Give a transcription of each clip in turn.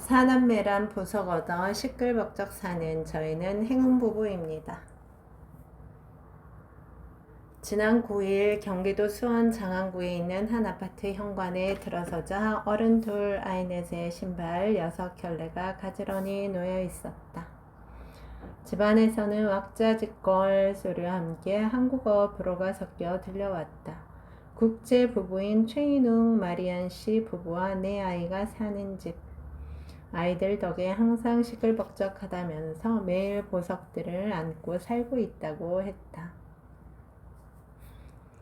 사남매란 보석 얻어 시끌벅적 사는 저희는 행운부부입니다. 지난 9일 경기도 수원 장안구에 있는 한 아파트 현관에 들어서자 어른 둘, 아이 넷의 신발 6켤레가 가지런히 놓여 있었다. 집안에서는 왁자지껄 소리와 함께 한국어 불어가 섞여 들려왔다. 국제 부부인 최인웅, 마리안 씨 부부와 네 아이가 사는 집. 아이들 덕에 항상 시끌벅적하다면서 매일 보석들을 안고 살고 있다고 했다.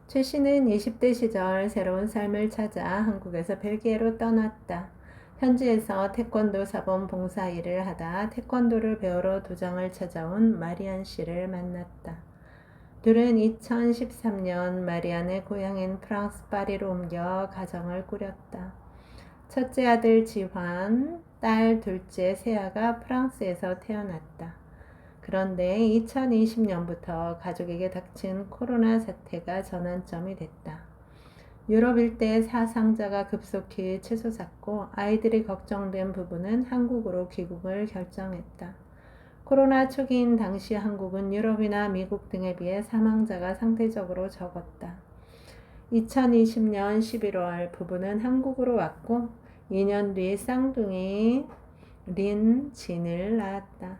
최 씨는 20대 시절 새로운 삶을 찾아 한국에서 벨기에로 떠났다. 현지에서 태권도 사범 봉사 일을 하다 태권도를 배우러 도장을 찾아온 마리안 씨를 만났다. 둘은 2013년 마리안의 고향인 프랑스 파리로 옮겨 가정을 꾸렸다. 첫째 아들 지환, 딸 둘째 세아가 프랑스에서 태어났다. 그런데 2020년부터 가족에게 닥친 코로나 사태가 전환점이 됐다. 유럽 일대 사상자가 급속히 치솟았고 아이들이 걱정된 부부는 한국으로 귀국을 결정했다. 코로나 초기인 당시 한국은 유럽이나 미국 등에 비해 사망자가 상대적으로 적었다. 2020년 11월 부부는 한국으로 왔고 2년 뒤 쌍둥이 린진을 낳았다.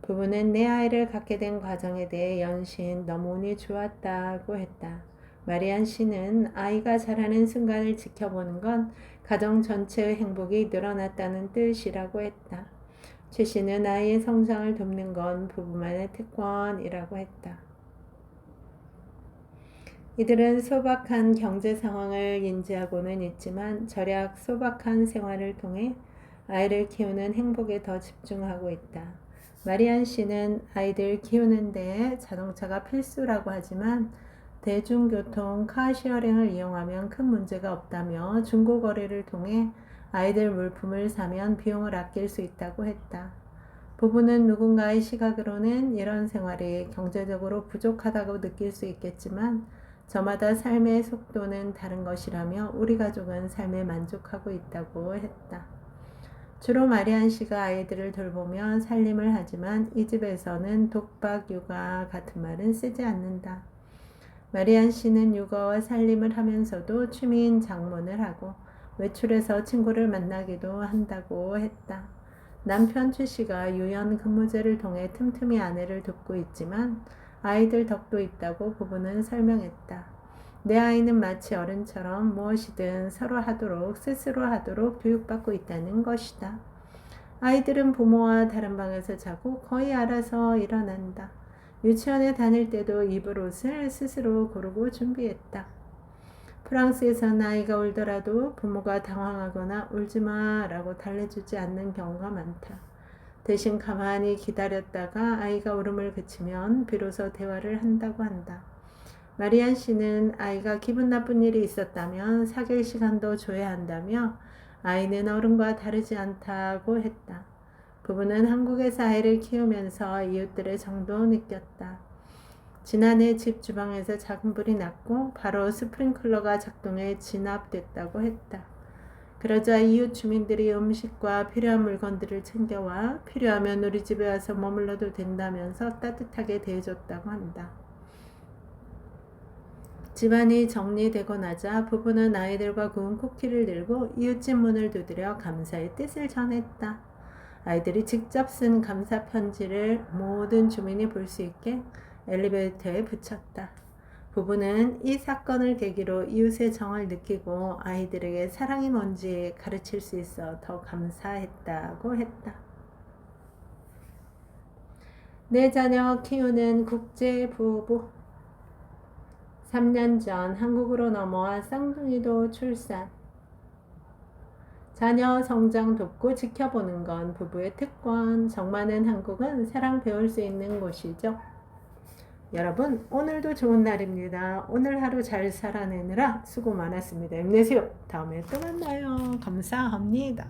부부는 내 아이를 갖게 된 과정에 대해 연신 너무 운이 좋았다고 했다. 마리안 씨는 아이가 자라는 순간을 지켜보는 건 가정 전체의 행복이 늘어났다는 뜻이라고 했다. 최 씨는 아이의 성장을 돕는 건 부부만의 특권이라고 했다. 이들은 소박한 경제 상황을 인지하고는 있지만 절약 소박한 생활을 통해 아이를 키우는 행복에 더 집중하고 있다. 마리안 씨는 아이들 키우는데 자동차가 필수라고 하지만 대중교통 카시어링을 이용하면 큰 문제가 없다며 중고거래를 통해 아이들 물품을 사면 비용을 아낄 수 있다고 했다. 부부는 누군가의 시각으로는 이런 생활이 경제적으로 부족하다고 느낄 수 있겠지만 저마다 삶의 속도는 다른 것이라며 우리 가족은 삶에 만족하고 있다고 했다. 주로 마리안 씨가 아이들을 돌보며 살림을 하지만 이 집에서는 독박 육아 같은 말은 쓰지 않는다. 마리안 씨는 육아와 살림을 하면서도 취미인 장문을 하고 외출해서 친구를 만나기도 한다고 했다. 남편 최 씨가 유연 근무제를 통해 틈틈이 아내를 돕고 있지만 아이들 덕도 있다고 부부는 설명했다. 내 아이는 마치 어른처럼 무엇이든 서로 하도록 스스로 하도록 교육받고 있다는 것이다. 아이들은 부모와 다른 방에서 자고 거의 알아서 일어난다. 유치원에 다닐 때도 입을 옷을 스스로 고르고 준비했다. 프랑스에서는 아이가 울더라도 부모가 당황하거나 울지마 라고 달래주지 않는 경우가 많다. 대신 가만히 기다렸다가 아이가 울음을 그치면 비로소 대화를 한다고 한다. 마리안 씨는 아이가 기분 나쁜 일이 있었다면 사귈 시간도 줘야 한다며 아이는 어른과 다르지 않다고 했다. 부부는 한국에서 아이를 키우면서 이웃들의 정도 느꼈다. 지난해 집 주방에서 작은 불이 났고 바로 스프링클러가 작동해 진압됐다고 했다. 그러자 이웃 주민들이 음식과 필요한 물건들을 챙겨와 필요하면 우리 집에 와서 머물러도 된다면서 따뜻하게 대해줬다고 한다. 집안이 정리되고 나자 부부는 아이들과 구운 쿠키를 들고 이웃집 문을 두드려 감사의 뜻을 전했다. 아이들이 직접 쓴 감사 편지를 모든 주민이 볼 수 있게 엘리베이터에 붙였다. 부부는 이 사건을 계기로 이웃의 정을 느끼고 아이들에게 사랑이 뭔지 가르칠 수 있어 더 감사했다고 했다. 내 자녀 키우는 국제 부부. 3년 전 한국으로 넘어와 쌍둥이도 출산. 자녀 성장 돕고 지켜보는 건 부부의 특권. 정 많은 한국은 사랑 배울 수 있는 곳이죠. 여러분, 오늘도 좋은 날입니다. 오늘 하루 잘 살아내느라 수고 많았습니다. 힘내세요. 다음에 또 만나요. 감사합니다.